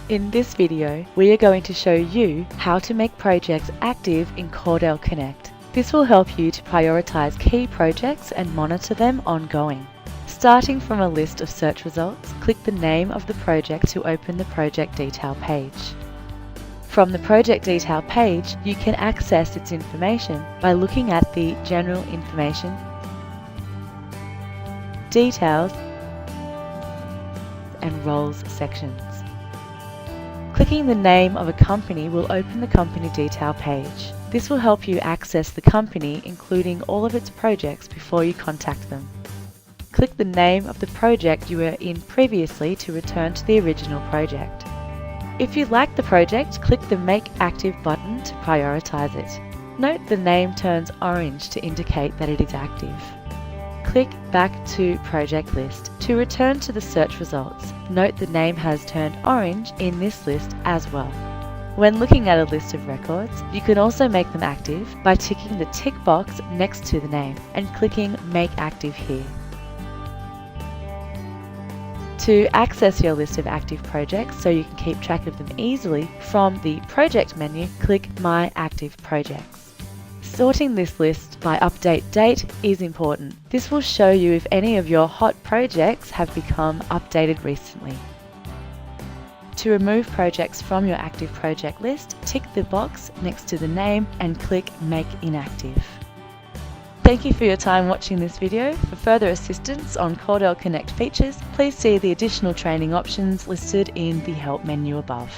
In this video, we are going to show you how to make projects active in Cordell Connect. This will help you to prioritize key projects and monitor them ongoing. Starting from a list of search results, click the name of the project to open the project detail page. From the project detail page, you can access its information by looking at the General Information, Details, and Roles sections. Clicking the name of a company will open the company detail page. This will help you access the company, including all of its projects, before you contact them. Click the name of the project you were in previously to return to the original project. If you like the project, click the Make Active button to prioritize it. Note the name turns orange to indicate that it is active. Click back to Project List to return to the search results. Note the name has turned orange in this list as well. When looking at a list of records, you can also make them active by ticking the tick box next to the name and clicking Make Active here. To access your list of active projects so you can keep track of them easily, from the Project menu, click My Active Projects. Sorting this list by update date is important. This will show you if any of your hot projects have become updated recently. To remove projects from your active project list, tick the box next to the name and click Make Inactive. Thank you for your time watching this video. For further assistance on Cordell Connect features, please see the additional training options listed in the Help menu above.